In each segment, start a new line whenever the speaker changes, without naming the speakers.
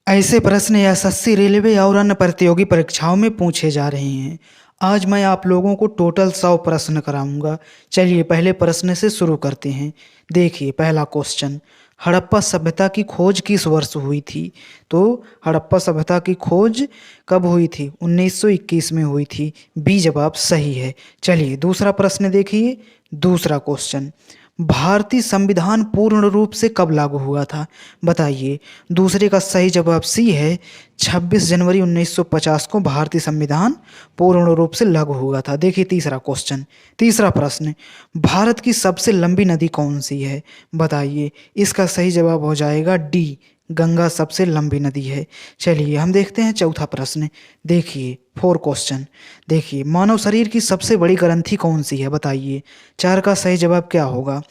ऐसे प्रश्न SSC railway और अन्य प्रतियोगी परीक्षाओं में पूछे जा रहे हैं। आज मैं आप लोगों को टोटल 100 प्रश्न कराऊंगा। चलिए पहले प्रश्न से शुरू करते हैं। देखिए पहला क्वेश्चन, हड़प्पा सभ्यता की खोज किस वर्ष हुई थी? तो हड़प्पा सभ्यता की खोज कब हुई थी? 1921 में हुई थी। बी जवाब सही है। चलिए दूसरा प्रश्न देखिए। दूसरा क्वेश्चन, भारतीय संविधान पूर्ण रूप से कब लागू हुआ था? बताइए। दूसरे का सही जवाब सी है। 26 जनवरी 1950 को भारतीय संविधान पूर्ण रूप से लागू हुआ था। देखिए तीसरा क्वेश्चन, तीसरा प्रश्न, भारत की सबसे लंबी नदी कौन सी है? बताइए। इसका सही जवाब हो जाएगा डी, गंगा सबसे लंबी नदी है। चलिए हम देखते हैं चौथा प्रश्न। देखिए फोर क्वेश्चन, देखिए मानव शरीर की सबसे बड़ी ग्रंथि कौन सी है? बताइए। चार का सही जवाब क्या होगा?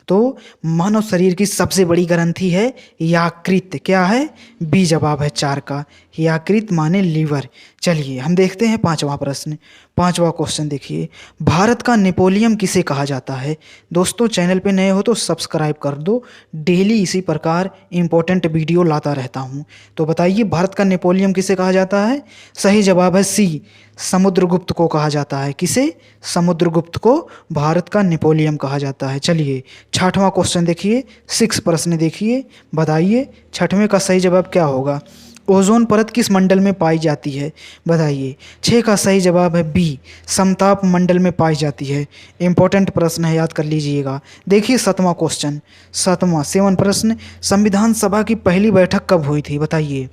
तो मानव शरीर की सबसे बड़ी ग्रंथि है यकृत। क्या है? बी जवाब है चार का, यकृत माने लीवर। चलिए हम देखते हैं पांचवा प्रश्न। पांचवा क्वेश्चन देखिए, भारत का नेपोलियन किसे कहा जाता है? दोस्तों चैनल पे नए हो तो सब्सक्राइब कर दो, डेली इसी प्रकार इंपॉर्टेंट वीडियो लाता रहता हूँ। तो बताइए भारत का नेपोलियन किसे कहा जाता है? सही जवाब है सी, समुद्रगुप्त को कहा जाता है। किसे? समुद्रगुप्त को भारत का नेपोलियन कहा जाता है। चलिए छठवां क्वेश्चन देखिए, 6 प्रश्न देखिए, बताइए छठवें का सही जवाब क्या होगा? ओजोन परत किस मंडल में पाई जाती है? बताइए। 6 का सही जवाब है बी, समताप मंडल में पाई जाती है। इंपॉर्टेंट प्रश्न है, याद कर लीजिएगा। देखिए सातवां क्वेश्चन, सातवां 7 प्रश्न, संविधान सभा की पहली बैठक कब हुई थी? बताइए।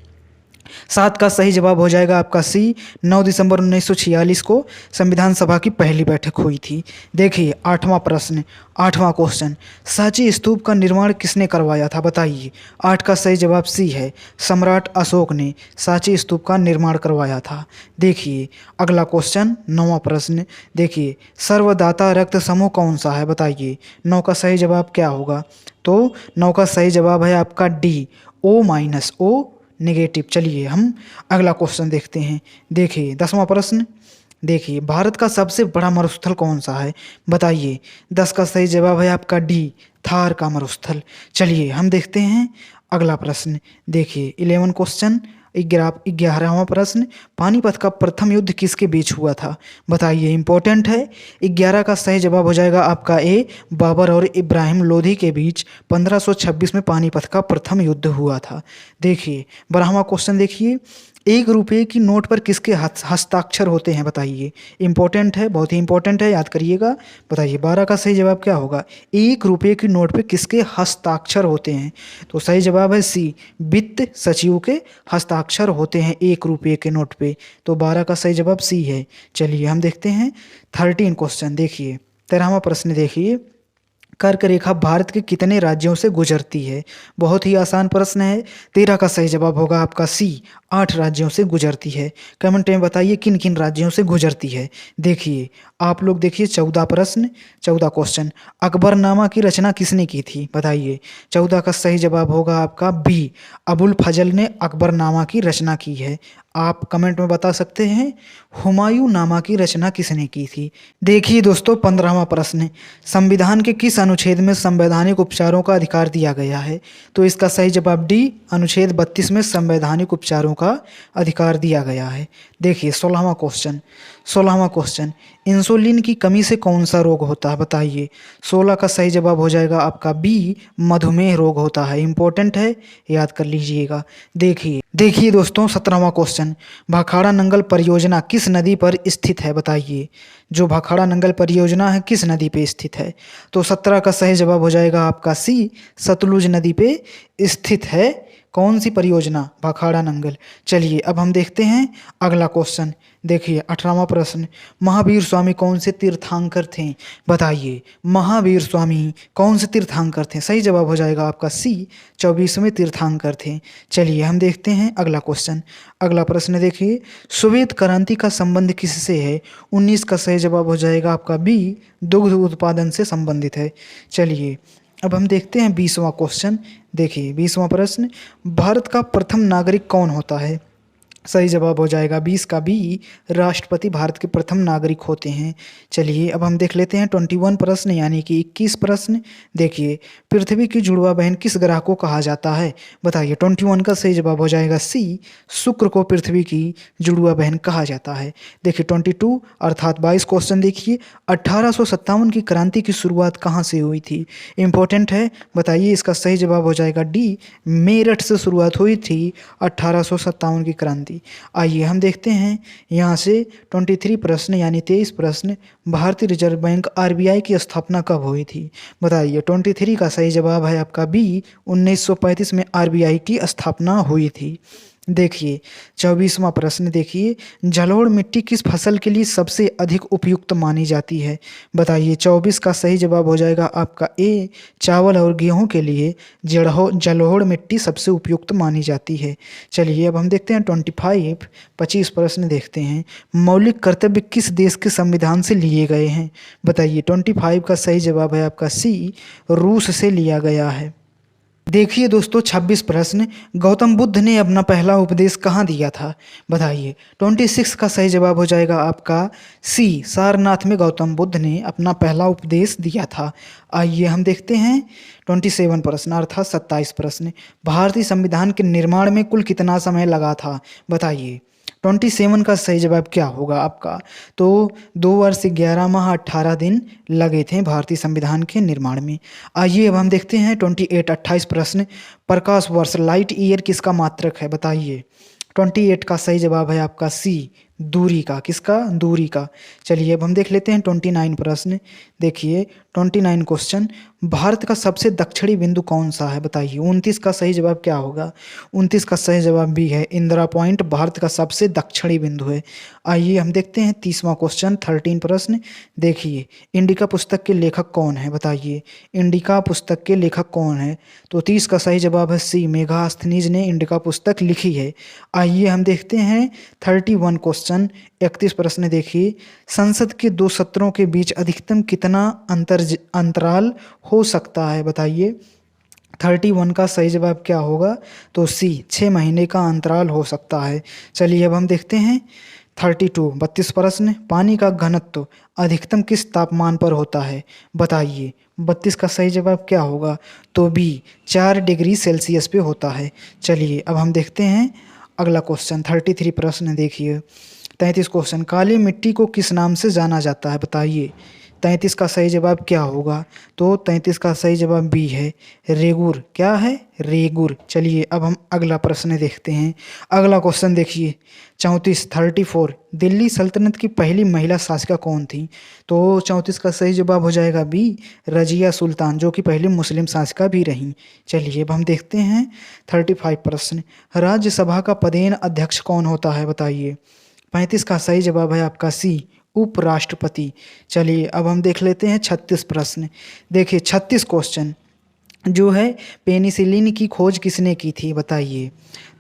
7 का सही जवाब हो जाएगा आपका सी, 9 दिसंबर 1946 को संविधान सभा की पहली बैठक हुई थी। देखिए आठवां प्रश्न, आठवां क्वेश्चन, सांची स्तूप का निर्माण किसने करवाया था? बताइए। 8 का सही जवाब सी है, सम्राट अशोक ने सांची स्तूप का निर्माण करवाया था। देखिए अगला क्वेश्चन, 9वां प्रश्न, देखिए सर्वदाता रक्त समूह कौन सा है? बताइए। 9 का सही जवाब क्या होगा? तो 9 का सही जवाब है आपका D, O minus, O negative. चलिए हम अगला क्वेश्चन देखते हैं। देखिए 10वां प्रश्न, देखिए भारत का सबसे बड़ा मरुस्थल कौन सा है? बताइए। 10 का सही जवाब है आपका डी, थार का मरुस्थल। चलिए हम देखते हैं अगला प्रश्न। देखिए 11 क्वेश्चन, 11वां प्रश्न, पानीपत का प्रथम युद्ध किसके बीच हुआ था? बताइए। इंपॉर्टेंट है। 11 का सही जवाब हो जाएगा आपका ए, बाबर और इब्राहिम लोधी के बीच 1526 में पानीपत का प्रथम युद्ध हुआ था। देखिए 12वां क्वेश्चन देखिए, 1 रुपये की नोट पर किसके हस्ताक्षर होते हैं? बताइए। इंपॉर्टेंट है, बहुत ही इंपॉर्टेंट है, याद करिएगा। बताइए 12 का सही जवाब क्या होगा? 1 रुपये की नोट पे किसके हस्ताक्षर होते हैं? तो सही जवाब है सी, वित्त सचिव के हस्ताक्षर होते हैं 1 रुपये के नोट पे। तो 12 का सही जवाब सी है। चलिए हम देखते हैं 13 क्वेश्चन। देखिए 13वां प्रश्न देखिए, कर्क रेखा भारत के कितने राज्यों से गुजरती है? बहुत ही आसान प्रश्न है। 13 का सही जवाब होगा आपका सी, 8 राज्यों से गुजरती है। कमेंट में बताइए किन किन राज्यों से गुजरती है। देखिए आप लोग देखिए 14 प्रश्न, 14 क्वेश्चन, अकबरनामा की रचना किसने की थी? बताइए। 14 का सही जवाब होगा आपका बी, अबुल फजल ने अकबरनामा की रचना की है। आप कमेंट में बता सकते हैं हुमायूं नामा की रचना किसने की थी। देखिए दोस्तों 15वां प्रश्न, संविधान के किस अनुच्छेद में संवैधानिक उपचारों का अधिकार दिया गया है? तो इसका सही जवाब डी, अनुच्छेद 32 में संवैधानिक उपचारों का अधिकार दिया गया है। देखिए 16वां क्वेश्चन, 16वां क्वेश्चन, इंसुलिन की कमी से कौन सा रोग होता है? बताइए। 16 का सही जवाब हो जाएगा आपका बी, मधुमेह रोग होता है। इंपॉर्टेंट है, याद कर लीजिएगा। देखिए देखिए दोस्तों 17वां क्वेश्चन, भाखाड़ा नंगल परियोजना किस नदी पर स्थित है? बताइए। जो भाखाड़ा नंगल परियोजना है किस नदी पे स्थित है? तो 17 का सही जवाब हो जाएगा आपका सी, सतलुज नदी पे स्थित है। कौन सी परियोजना? भाखाड़ा नंगल। चलिए अब हम देखते हैं अगला क्वेश्चन। देखिए 18वां प्रश्न, महावीर स्वामी कौन से तीर्थंकर थे? बताइए। महावीर स्वामी कौन से तीर्थंकर थे? सही जवाब हो जाएगा आपका सी, 24वें तीर्थंकर थे। चलिए हम देखते हैं अगला क्वेश्चन। अगला प्रश्न देखिए, श्वेत क्रांति का संबंध किससे है? 19 का सही जवाब हो जाएगा आपका बी, दुग्ध उत्पादन से संबंधित है। चलिए अब हम देखते हैं 20वां क्वेश्चन। देखिए 20वां प्रश्न, भारत का प्रथम नागरिक कौन होता है? सही जवाब हो जाएगा 20 का बी, राष्ट्रपति भारत के प्रथम नागरिक होते हैं। चलिए अब हम देख लेते हैं 21 प्रश्न यानी कि 21 प्रश्न। देखिए, पृथ्वी की जुड़वा बहन किस ग्रह को कहा जाता है? बताइए। 21 का सही जवाब हो जाएगा सी, शुक्र को पृथ्वी की जुड़वा बहन कहा जाता है। देखिए 22 अर्थात 22 क्वेश्चन देखिए, 1857 की क्रांति की शुरुआत कहाँ से हुई थी? इंपॉर्टेंट है, बताइए। इसका सही जवाब हो जाएगा डी, मेरठ से शुरुआत हुई थी 1857 की क्रांति। आइए हम देखते हैं यहाँ से 23 प्रश्न यानी 23 प्रश्न। भारतीय रिजर्व बैंक आरबीआई की स्थापना कब हुई थी? बताइए। 23 का सही जवाब है आपका बी, 1935 में आरबीआई की स्थापना हुई थी। देखिए 24वां प्रश्न देखिए, जलोढ़ मिट्टी किस फसल के लिए सबसे अधिक उपयुक्त मानी जाती है? बताइए। 24 का सही जवाब हो जाएगा आपका ए, चावल और गेहूं के लिए जलोढ़ मिट्टी सबसे उपयुक्त मानी जाती है। चलिए अब हम देखते हैं 25 प्रश्न देखते हैं। मौलिक कर्तव्य किस देश के संविधान से लिए गए हैं? बताइए। 25 का सही जवाब है आपका सी, रूस से लिया गया है। देखिए दोस्तों 26 प्रश्न, गौतम बुद्ध ने अपना पहला उपदेश कहाँ दिया था? बताइए। 26 का सही जवाब हो जाएगा आपका सी, सारनाथ में गौतम बुद्ध ने अपना पहला उपदेश दिया था। आइए हम देखते हैं 27 प्रश्न अर्थात 27 प्रश्न। भारतीय संविधान के निर्माण में कुल कितना समय लगा था? बताइए। 27 का सही जवाब क्या होगा आपका? तो 2 वर्ष 11 माह 18 दिन लगे थे भारतीय संविधान के निर्माण में। आइए अब हम देखते हैं 28 प्रश्न। प्रकाश वर्ष लाइट ईयर किसका मात्रक है? बताइए। 28 का सही जवाब है आपका सी, दूरी का। किसका? दूरी का। चलिए अब हम देख लेते हैं 29 प्रश्न। देखिए 29 क्वेश्चन, भारत का सबसे दक्षिणी बिंदु कौन सा है? बताइए। 29 का सही जवाब क्या होगा? 29 का सही जवाब भी है, इंदिरा पॉइंट भारत का सबसे दक्षिणी बिंदु है। आइए हम देखते हैं 30वां क्वेश्चन 13 प्रश्न। देखिए, इंडिका पुस्तक के लेखक कौन है? बताइए। इंडिका पुस्तक के लेखक कौन है? तो 30 का सही जवाब है सी, मेगास्थनीज ने इंडिका पुस्तक लिखी है। आइए हम देखते हैं 31 क्वेश्चन 31 प्रश्न। देखिए, संसद के 2 सत्रों के बीच अधिकतम कितना अंतराल हो सकता है? बताइए। 31 का सही जवाब क्या होगा? तो सी, 6 महीने का अंतराल हो सकता है। चलिए अब हम देखते हैं 32 प्रश्न, पानी का घनत्व अधिकतम किस तापमान पर होता है? बताइए। 32 का सही जवाब क्या होगा? तो बी, 4 डिग्री सेल्सियस पे होता है। चलिए अब हम देखते हैं अगला क्वेश्चन 33 प्रश्न। देखिए 33 क्वेश्चन, काली मिट्टी को किस नाम से जाना जाता है? बताइए। 33 का सही जवाब क्या होगा? तो 33 का सही जवाब बी है, रेगुर। क्या है? रेगुर। चलिए अब हम अगला प्रश्न देखते हैं। अगला क्वेश्चन देखिए 34 दिल्ली सल्तनत की पहली महिला शासिका कौन थी? तो 34 का सही जवाब हो जाएगा बी, रजिया सुल्तान, जो कि पहली मुस्लिम शासिका भी रहीं। चलिए अब हम देखते हैं 35 प्रश्न, राज्यसभा का पदेन अध्यक्ष कौन होता है? बताइए। 35 का सही जवाब है आपका सी, उपराष्ट्रपति। चलिए अब हम देख लेते हैं 36 प्रश्न। देखिए 36 क्वेश्चन जो है, पेनिसिलिन की खोज किसने की थी? बताइए।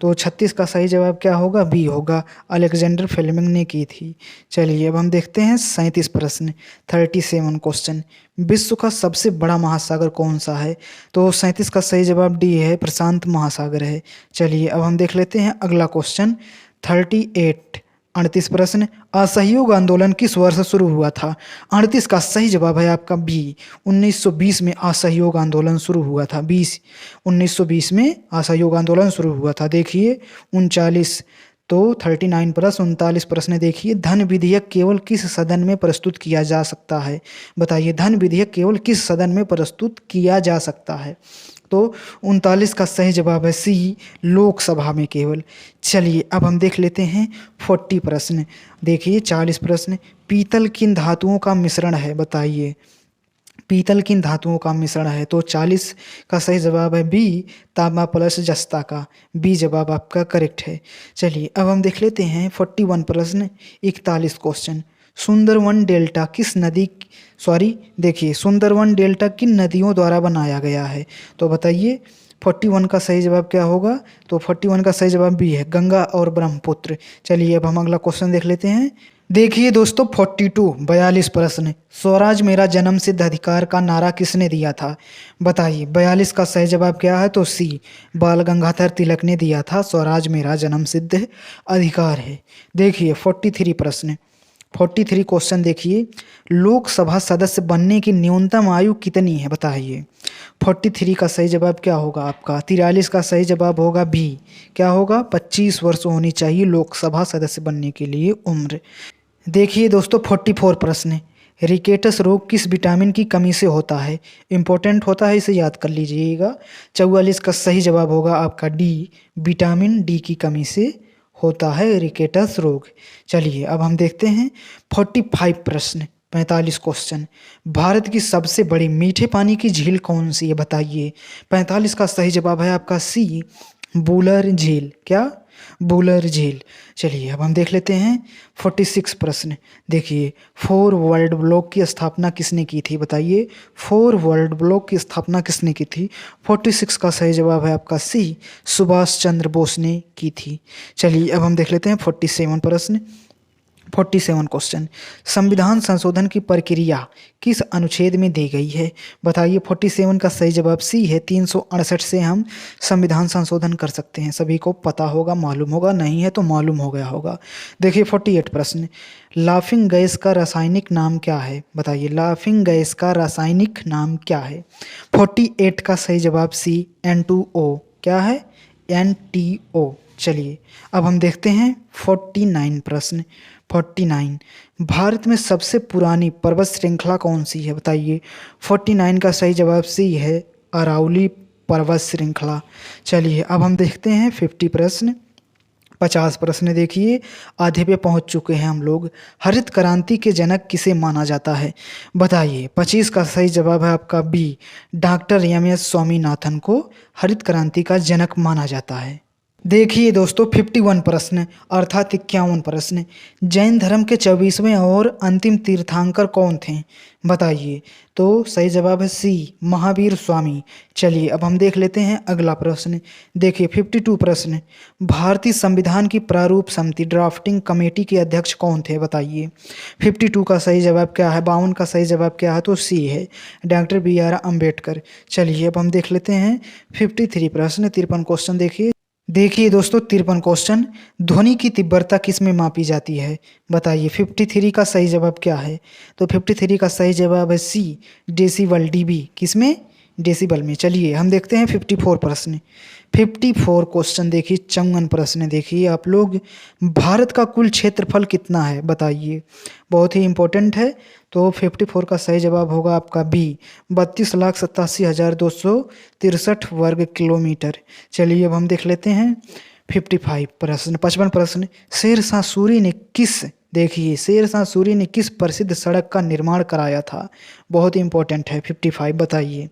तो 36 का सही जवाब क्या होगा? बी होगा, अलेक्जेंडर फ्लेमिंग ने की थी। चलिए अब हम देखते हैं 37 प्रश्न 37 क्वेश्चन, विश्व का सबसे बड़ा महासागर कौन सा है? तो 37 का सही जवाब डी है, प्रशांत महासागर है। चलिए अब हम देख लेते हैं अगला क्वेश्चन 38 प्रश्न, असहयोग आंदोलन किस वर्ष शुरू हुआ था? 38 का सही जवाब है आपका बी, 1920 में असहयोग आंदोलन शुरू हुआ था। 1920 में असहयोग आंदोलन शुरू हुआ था। देखिए 39 तो 39 प्लस 39 प्रश्न देखिए, धन विधेयक केवल किस सदन में प्रस्तुत किया जा सकता है? बताइए। धन विधेयक केवल किस सदन में प्रस्तुत किया जा सकता है? तो 39 का सही जवाब है सी, लोकसभा में केवल। चलिए अब हम देख लेते हैं 40 प्रश्न। देखिए 40 प्रश्न, पीतल किन धातुओं का मिश्रण है? बताइए। पीतल किन धातुओं का मिश्रण है? तो 40 का सही जवाब है बी, तांबा प्लस जस्ता का। बी जवाब आपका करेक्ट है। चलिए अब हम देख लेते हैं 41 प्रश्न 41 क्वेश्चन, सुंदरवन डेल्टा किस नदी देखिए सुंदरवन डेल्टा किन नदियों द्वारा बनाया गया है? तो बताइए। 41 का सही जवाब क्या होगा? तो 41 का सही जवाब बी है, गंगा और ब्रह्मपुत्र। चलिए अब हम अगला क्वेश्चन देख लेते हैं। देखिए दोस्तों 42 प्रश्न, स्वराज मेरा जन्म सिद्ध अधिकार का नारा किसने दिया था? बताइए 42 का सही जवाब क्या है? तो सी, बाल गंगाधर तिलक ने दिया था, स्वराज मेरा जन्म सिद्ध अधिकार है। देखिए 43 क्वेश्चन देखिए, लोकसभा सदस्य बनने की न्यूनतम आयु कितनी है? बताइए 43 का सही जवाब क्या होगा आपका? 43 का सही जवाब होगा बी, क्या होगा? 25 वर्ष होनी चाहिए लोकसभा सदस्य बनने के लिए उम्र। देखिए दोस्तों 44 प्रश्न, रिकेटस रोग किस विटामिन की कमी से होता है? इंपॉर्टेंट होता है, इसे याद कर लीजिएगा। 44 का सही जवाब होगा आपका डी, विटामिन डी की कमी से होता है रिकेटस रोग। चलिए अब हम देखते हैं 45 प्रश्न, 45 क्वेश्चन, भारत की सबसे बड़ी मीठे पानी की झील कौन सी है? बताइए 45 का सही जवाब है आपका सी, बूलर झील। क्या? बूलर झील। चलिए अब हम देख लेते हैं 46 प्रश्न, देखिए 4 वर्ल्ड ब्लॉक की स्थापना किसने की थी? बताइए 4 वर्ल्ड ब्लॉक की स्थापना किसने की थी? 46 का सही जवाब है आपका सी, सुभाष चंद्र बोस ने की थी। चलिए अब हम देख लेते हैं 47 प्रश्न, 47 क्वेश्चन, संविधान संशोधन की प्रक्रिया किस अनुच्छेद में दी गई है? बताइए 47 का सही जवाब सी है, 368 से हम संविधान संशोधन कर सकते हैं। सभी को पता होगा, मालूम होगा, नहीं है तो मालूम हो गया होगा। देखिए 48 प्रश्न, लाफिंग गैस का रासायनिक नाम क्या है? बताइए लाफिंग गैस का रासायनिक नाम क्या है? 48 का सही जवाब सी, N2O। क्या है? NTO। चलिए अब हम देखते हैं 49 प्रश्न, 49, भारत में सबसे पुरानी पर्वत श्रृंखला कौन सी है? बताइए 49 का सही जवाब सी है, अरावली पर्वत श्रृंखला। चलिए अब हम देखते हैं 50 प्रश्न, 50 प्रश्न देखिए, आधे पे पहुंच चुके हैं हम लोग। हरित क्रांति के जनक किसे माना जाता है? बताइए 25 का सही जवाब है आपका बी, डॉक्टर MS स्वामीनाथन को हरित क्रांति का जनक माना जाता है। देखिए दोस्तों 51 प्रश्न अर्थात 51 प्रश्न, जैन धर्म के 24वें और अंतिम तीर्थंकर कौन थे? बताइए। तो सही जवाब है सी, महावीर स्वामी। चलिए अब हम देख लेते हैं अगला प्रश्न, देखिए 52 प्रश्न, भारतीय संविधान की प्रारूप समिति ड्राफ्टिंग कमेटी के अध्यक्ष कौन थे? बताइए 52 का सही जवाब क्या है? 52 का सही जवाब क्या है? तो सी है, डॉक्टर BR अम्बेडकर। चलिए अब हम देख लेते हैं 53 प्रश्न, 53 क्वेश्चन देखिए दोस्तों 53 क्वेश्चन, ध्वनि की तीव्रता किस में मापी जाती है? बताइए 53 का सही जवाब क्या है? तो 53 का सही जवाब है सी, डेसिबल, DB। किस में? डेसिबल में। चलिए हम देखते हैं 54 प्रश्न, 54 क्वेश्चन देखिए, 54 प्रश्न देखिए आप लोग, भारत का कुल क्षेत्रफल कितना है? बताइए, बहुत ही इंपॉर्टेंट है। तो 54 का सही जवाब होगा आपका बी, 32,87,263 वर्ग किलोमीटर। चलिए अब हम देख लेते हैं 55 प्रश्न, 55 प्रश्न, शेरशाह सूरी ने किस, देखिए शेरशाह सूरी ने किस प्रसिद्ध सड़क का निर्माण कराया था? बहुत ही इंपॉर्टेंट है 55। बताइए।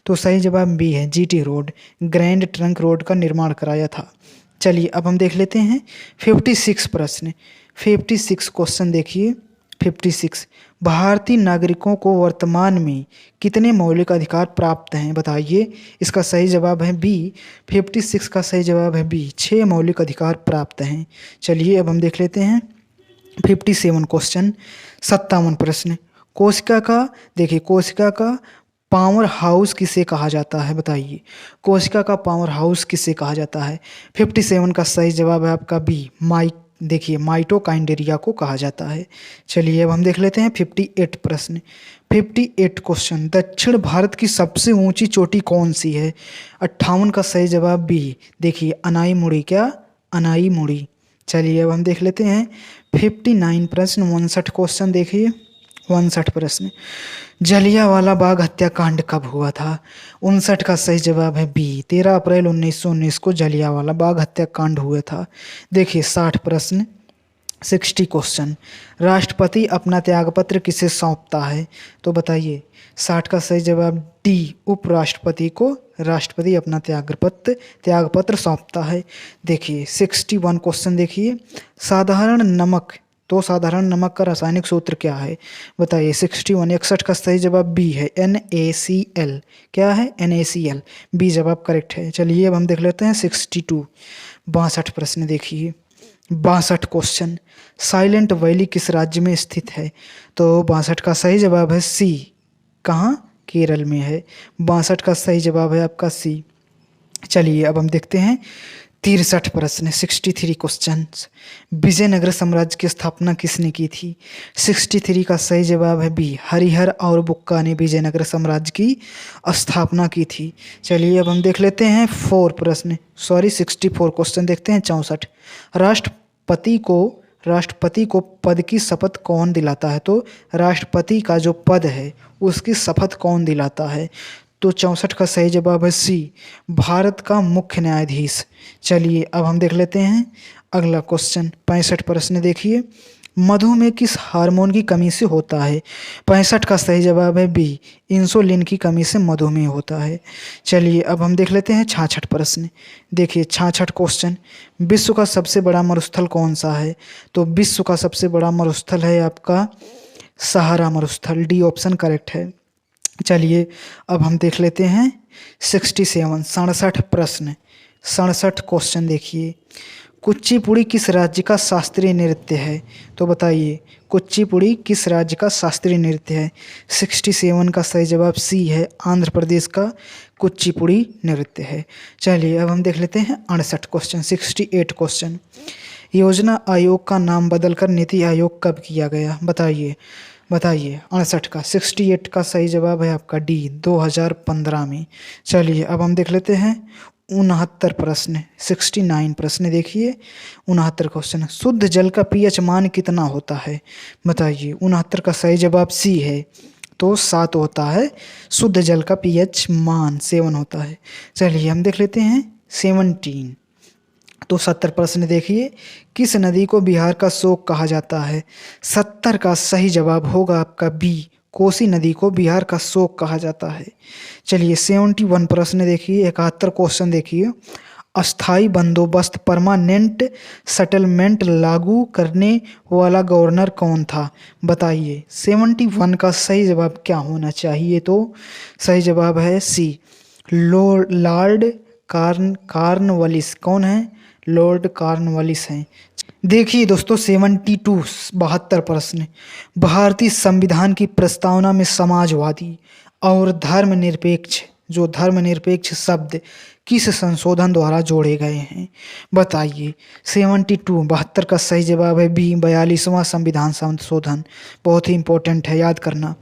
तो सही जवाब बी है, GT road, grand trunk road का निर्माण कराया था। चलिए अब हम देख लेते हैं 56 प्रश्न, 56 क्वेश्चन देखिए 56, भारतीय नागरिकों को वर्तमान में कितने मौलिक अधिकार प्राप्त हैं? बताइए। इसका सही जवाब है बी, 56 का सही जवाब है बी, 6 मौलिक अधिकार प्राप्त हैं। चलिए अब हम देख लेते हैं 57 क्वेश्चन, 57 प्रश्न, कोशिका का, देखिए कोशिका का पावर हाउस किसे कहा जाता है? बताइए कोशिका का पावर हाउस किसे कहा जाता है? 57 का सही जवाब है आपका बी, देखिए माइटोकाइंड्रिया को कहा जाता है। चलिए अब हम देख लेते हैं 58 प्रश्न, 58 क्वेश्चन, दक्षिण भारत की सबसे ऊंची चोटी कौन सी है? 58 का सही जवाब बी, देखिए अनाईमुड़ी। क्या? अनाईमुड़ी। चलिए अब हम देख लेते हैं 59 प्रश्न, 59 क्वेश्चन देखिए, 59 प्रश्न, जलियांवाला बाग हत्याकांड कब हुआ था? 59 का सही जवाब है बी, 13 अप्रैल 1919 को जलियांवाला बाग हत्याकांड हुआ था। देखिए 60 प्रश्न, 60 क्वेश्चन, राष्ट्रपति अपना त्यागपत्र किसे सौंपता है? तो बताइए 60 का सही जवाब डी, उपराष्ट्रपति को राष्ट्रपति अपना त्यागपत्र सौंपता है। देखिए 61 क्वेश्चन देखिए, साधारण नमक तो साधारण नमक का रासायनिक सूत्र क्या है? बताइए। 61 61 का सही जवाब बी है, NaCl। क्या है? NaCl। बी जवाब करेक्ट है। चलिए अब हम देख लेते हैं 62 62 प्रश्न देखिए। 62 क्वेश्चन, साइलेंट वैली किस राज्य में स्थित है? तो 62 का सही जवाब है सी। कहाँ? केरल में है। 62 का सही जवाब है आपका सी। चलिए अब हम देखते हैं 63 प्रश्न, 63 क्वेश्चन, विजयनगर साम्राज्य की स्थापना किसने की थी? 63 का सही जवाब है बी, हरिहर और बुक्का ने विजयनगर साम्राज्य की स्थापना की थी। चलिए अब हम देख लेते हैं 64 क्वेश्चन देखते हैं। 64, राष्ट्रपति को पद की शपथ कौन दिलाता है? तो राष्ट्रपति का जो पद है उसकी शपथ कौन दिलाता है? तो 64 का सही जवाब है सी, भारत का मुख्य न्यायाधीश। चलिए अब हम देख लेते हैं अगला क्वेश्चन। 65 प्रश्न देखिए, मधुमेह किस हार्मोन की कमी से होता है? 65 का सही जवाब है बी, इंसुलिन की कमी से मधुमेह होता है। चलिए अब हम देख लेते हैं 66 प्रश्न। देखिए 66 क्वेश्चन, विश्व का सबसे बड़ा मरुस्थल कौन सा है? तो विश्व का सबसे बड़ा मरुस्थल है आपका सहारा मरुस्थल। डी ऑप्शन करेक्ट है। चलिए अब हम देख लेते हैं 67 प्रश्न, 67 क्वेश्चन देखिए। कुचिपुड़ी किस राज्य का शास्त्रीय नृत्य है? तो बताइए कुचिपुड़ी किस राज्य का शास्त्रीय नृत्य है? 67 का सही जवाब सी है, आंध्र प्रदेश का कुचिपुड़ी नृत्य है। चलिए अब हम देख लेते हैं 68 क्वेश्चन, 68 क्वेश्चन, योजना आयोग का नाम बदलकर नीति आयोग कब किया गया? बताइए। 68 का 68 का सही जवाब है आपका डी, 2015 में। चलिए अब हम देख लेते हैं 69 प्रश्न, 69 प्रश्न देखिए। 69 क्वेश्चन, शुद्ध जल का पीएच मान कितना होता है? बताइए। 69 का सही जवाब सी है, तो 7 होता है। शुद्ध जल का पीएच मान 7 होता है। चलिए हम देख लेते हैं 17, तो 70 प्रश्न देखिए, किस नदी को बिहार का शोक कहा जाता है? 70 का सही जवाब होगा आपका बी, कोसी नदी को बिहार का शोक कहा जाता है। चलिए 71 प्रश्न देखिए, 71 क्वेश्चन देखिए, अस्थाई बंदोबस्त परमानेंट सेटलमेंट लागू करने वाला गवर्नर कौन था? बताइए। 71 का सही जवाब क्या होना चाहिए? तो सही जवाब है सी, लॉर्ड कार्नवालिस। कौन है? लॉर्ड कार्नवालिस हैं। देखिए दोस्तों 72 प्रश्न, भारतीय संविधान की प्रस्तावना में समाजवादी और धर्मनिरपेक्ष शब्द किस संशोधन द्वारा जोड़े गए हैं? बताइए। 72 का सही जवाब है बी, 42वां संविधान संशोधन। बहुत ही इंपॉर्टेंट है, याद करना।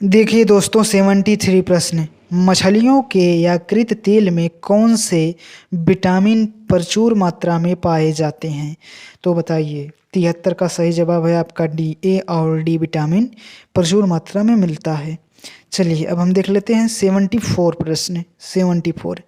देखिए दोस्तों 73 प्रश्न, मछलियों के यकृत तेल में कौन से विटामिन प्रचुर मात्रा में पाए जाते हैं? तो बताइए। 73 का सही जवाब है आपका डी, ए और डी विटामिन प्रचुर मात्रा में मिलता है। चलिए अब हम देख लेते हैं 74 प्रश्न, 74,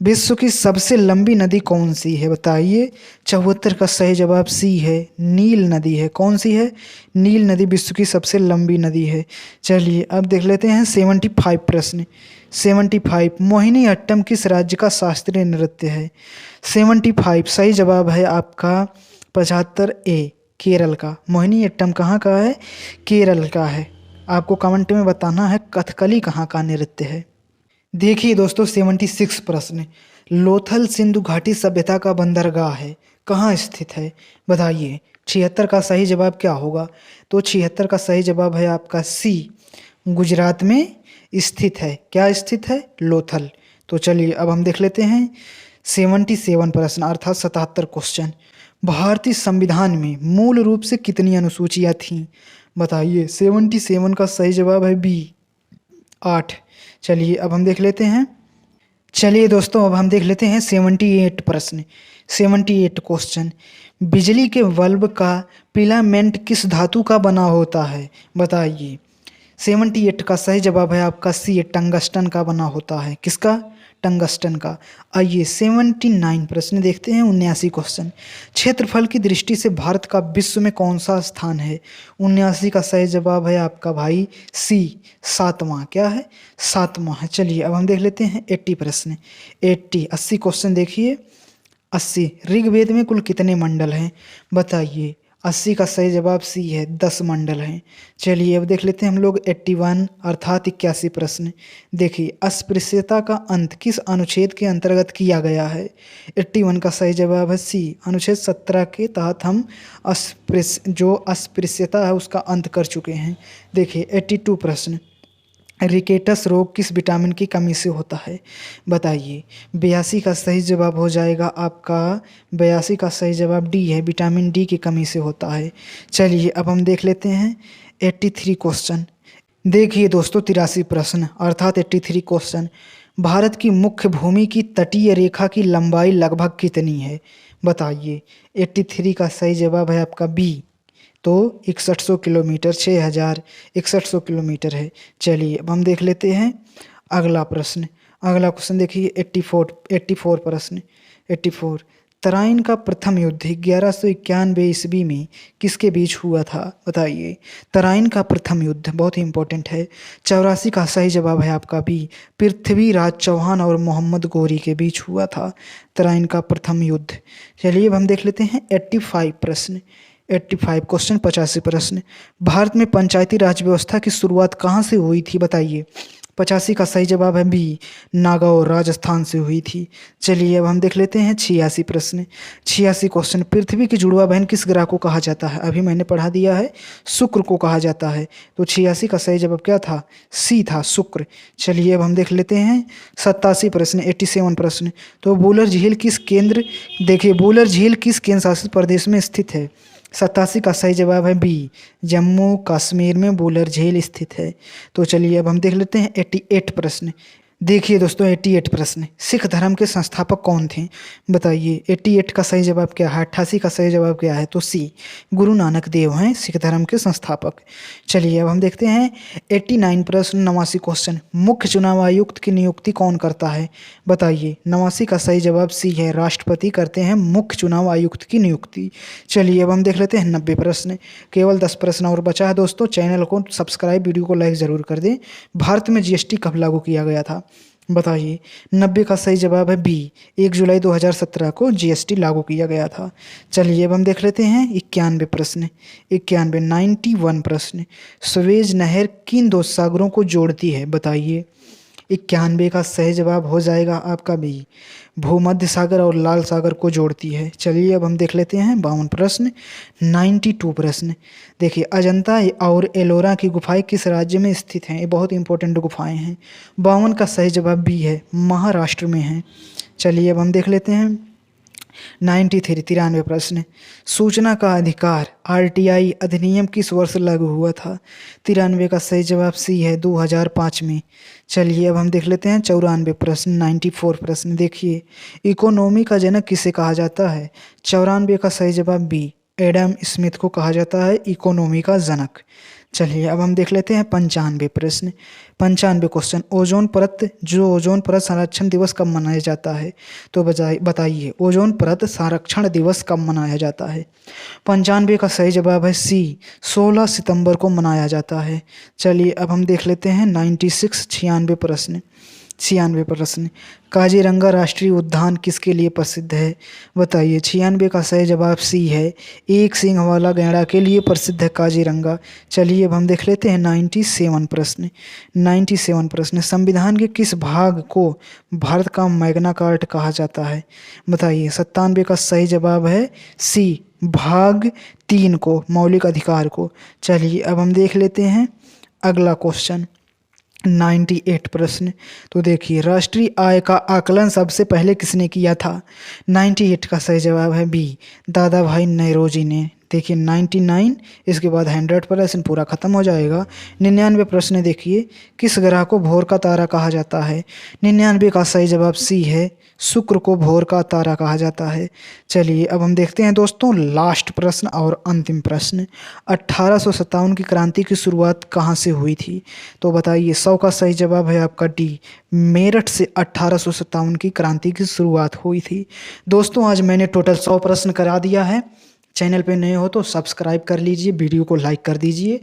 विश्व की सबसे लंबी नदी कौन सी है? बताइए। 74 का सही जवाब सी है, नील नदी है। कौन सी है? नील नदी विश्व की सबसे लंबी नदी है। चलिए अब देख लेते हैं 75 प्रश्न, 75, मोहिनी अट्टम किस राज्य का शास्त्रीय नृत्य है? 75 सही जवाब है आपका 75 ए, केरल का। मोहिनी अट्टम कहाँ का है? केरल का है। आपको कमेंट में बताना है कथकली कहाँ का नृत्य है। देखिए दोस्तों 76 प्रश्न, लोथल सिंधु घाटी सभ्यता का बंदरगाह है, कहाँ स्थित है? बताइए। 76 का सही जवाब क्या होगा? तो 76 का सही जवाब है आपका सी, गुजरात में स्थित है। क्या स्थित है? लोथल। तो चलिए अब हम देख लेते हैं 77 प्रश्न अर्थात 77 क्वेश्चन, भारतीय संविधान में मूल रूप से कितनी अनुसूचियाँ थीं? बताइए। 77 का सही जवाब है बी, 8। चलिए अब हम देख लेते हैं, चलिए दोस्तों अब हम देख लेते हैं 78 प्रश्न, 78 क्वेश्चन, बिजली के बल्ब का फिलामेंट किस धातु का बना होता है? बताइए। 78 का सही जवाब है आपका सी, टंगस्टन का बना होता है। किसका? टंगस्टन का। आइए 79 प्रश्न देखते हैं, 79 क्वेश्चन, क्षेत्रफल की दृष्टि से भारत का विश्व में कौन सा स्थान है? 79 का सही जवाब है आपका भाई सी, 7वां। क्या है? 7वां है। चलिए अब हम देख लेते हैं 80 प्रश्न, 80 क्वेश्चन देखिए। 80, ऋग्वेद में कुल कितने मंडल हैं? बताइए। 80 का सही जवाब सी है, 10 मंडल हैं। चलिए अब देख लेते हैं हम लोग 81 अर्थात 81 प्रश्न। देखिए, अस्पृश्यता का अंत किस अनुच्छेद के अंतर्गत किया गया है? 81 का सही जवाब है सी, अनुच्छेद 17 के तहत हम जो अस्पृश्यता है उसका अंत कर चुके हैं। देखिए 82 प्रश्न, रिकेटस रोग किस विटामिन की कमी से होता है? बताइए। 82 का सही जवाब हो जाएगा आपका, 82 का सही जवाब डी है, विटामिन डी की कमी से होता है। चलिए अब हम देख लेते हैं 83 क्वेश्चन। देखिए दोस्तों 83 प्रश्न अर्थात 83 क्वेश्चन, भारत की मुख्य भूमि की तटीय रेखा की लंबाई लगभग कितनी है? बताइए। 83 का सही जवाब है आपका बी, तो 6100 किलोमीटर, 6100 किलोमीटर है। चलिए अब हम देख लेते हैं अगला प्रश्न। अगला क्वेश्चन देखिए 84 प्रश्न 84, तराइन का प्रथम युद्ध 1191 ईस्वी में किसके बीच हुआ था? बताइए। तराइन का प्रथम युद्ध बहुत ही इंपॉर्टेंट है। 84 का सही जवाब है आपका बी, पृथ्वीराज चौहान और मोहम्मद गोरी के बीच हुआ था तराइन का प्रथम युद्ध। चलिए अब हम देख लेते हैं 85 प्रश्न 85 क्वेश्चन 85 प्रश्न, भारत में पंचायती राज व्यवस्था की शुरुआत कहाँ से हुई थी? बताइए। 85 का सही जवाब है बी, नागौर राजस्थान से हुई थी। चलिए अब हम देख लेते हैं 86 प्रश्न 86 क्वेश्चन, पृथ्वी की जुड़वा बहन किस ग्रह को कहा जाता है? अभी मैंने पढ़ा दिया है, शुक्र को कहा जाता है। तो 86 का सही जवाब क्या था? सी था, शुक्र। चलिए अब हम देख लेते हैं 87 प्रश्न 87 प्रश्न, तो बूलर झील किस केंद्र देखिए बूलर झील किस केंद्र शासित प्रदेश में स्थित है? 87 का सही जवाब है बी, जम्मू कश्मीर में बूलर झील स्थित है। तो चलिए अब हम देख लेते हैं 88 प्रश्न। देखिए दोस्तों 88 प्रश्न, सिख धर्म के संस्थापक कौन थे? बताइए। 88 का सही जवाब क्या है? 88 का सही जवाब क्या है? तो सी, गुरु नानक देव हैं सिख धर्म के संस्थापक। चलिए अब हम देखते हैं 89 प्रश्न 89 क्वेश्चन, मुख्य चुनाव आयुक्त की नियुक्ति कौन करता है? बताइए। 89 का सही जवाब सी है, राष्ट्रपति करते हैं मुख्य चुनाव आयुक्त की नियुक्ति। चलिए अब हम देख लेते हैं 90 प्रश्न, केवल 10 प्रश्न और बचा है दोस्तों। चैनल को सब्सक्राइब, वीडियो को लाइक ज़रूर कर दें। भारत में जीएसटी कब लागू किया गया था? बताइए। 90 का सही जवाब है बी, 1 जुलाई 2017 को जीएसटी लागू किया गया था। चलिए अब हम देख लेते हैं 91 प्रश्न 91 प्रश्न, स्वेज नहर किन दो सागरों को जोड़ती है? बताइए। 91 का सही जवाब हो जाएगा आपका बी, भूमध्य सागर और लाल सागर को जोड़ती है। चलिए अब हम देख लेते हैं 52 प्रश्न 92 प्रश्न। देखिए, अजंता और एलोरा की गुफाएं किस राज्य में स्थित हैं? ये बहुत इंपॉर्टेंट गुफाएं हैं। 52 का सही जवाब बी है, महाराष्ट्र में है। चलिए अब हम देख लेते हैं 93 प्रश्न, सूचना का अधिकार आरटीआई अधिनियम किस वर्ष लागू हुआ था? 93 का सही जवाब सी है, 2005 में। चलिए अब हम देख लेते हैं 94 प्रश्न 94 प्रश्न। देखिए, इकोनॉमी का जनक किसे कहा जाता है? 94 का सही जवाब बी, एडम स्मिथ को कहा जाता है इकोनॉमी का जनक। चलिए अब हम देख लेते हैं 95 प्रश्न 95 क्वेश्चन, ओजोन परत ओजोन परत संरक्षण दिवस कब मनाया जाता है? तो बताइए, ओजोन परत संरक्षण दिवस कब मनाया जाता है? 95 का सही जवाब है सी, 16 सितंबर को मनाया जाता है। चलिए अब हम देख लेते हैं 96 प्रश्न 96 प्रश्न, काजीरंगा राष्ट्रीय उद्यान किसके लिए प्रसिद्ध है? बताइए। 96 का सही जवाब सी है, एक सींग वाला गैंडा के लिए प्रसिद्ध है काजीरंगा। चलिए अब हम देख लेते हैं 97 प्रश्न 97 प्रश्न, संविधान के किस भाग को भारत का मैग्ना कार्टा कहा जाता है? बताइए। 97 का सही जवाब है सी, भाग 3 को, मौलिक अधिकार को। चलिए अब हम देख लेते हैं अगला क्वेश्चन 98 प्रश्न। तो देखिए, राष्ट्रीय आय का आकलन सबसे पहले किसने किया था? 98 का सही जवाब है बी, दादा भाई नौरोजी ने। देखिए 99, इसके बाद 100 प्रश्न पूरा खत्म हो जाएगा। 99 प्रश्न देखिए, किस ग्रह को भोर का तारा कहा जाता है? 99 का सही जवाब सी है, शुक्र को भोर का तारा कहा जाता है। चलिए अब हम देखते हैं दोस्तों लास्ट प्रश्न और अंतिम प्रश्न, 1857 की क्रांति की शुरुआत कहाँ से हुई थी? तो बताइए। 100 का सही जवाब है आपका डी, मेरठ से 1857 की क्रांति की शुरुआत हुई थी। दोस्तों आज मैंने टोटल 100 प्रश्न करा दिया है। चैनल पे नए हो तो सब्सक्राइब कर लीजिए, वीडियो को लाइक कर दीजिए।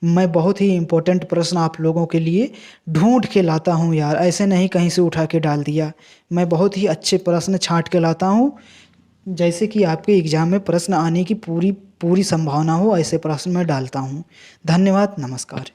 मैं बहुत ही इम्पोर्टेंट प्रश्न आप लोगों के लिए ढूंढ के लाता हूं यार, ऐसे नहीं कहीं से उठा के डाल दिया। मैं बहुत ही अच्छे प्रश्न छांट के लाता हूं जैसे कि आपके एग्ज़ाम में प्रश्न आने की पूरी पूरी संभावना हो, ऐसे प्रश्न मैं डालता हूँ। धन्यवाद, नमस्कार।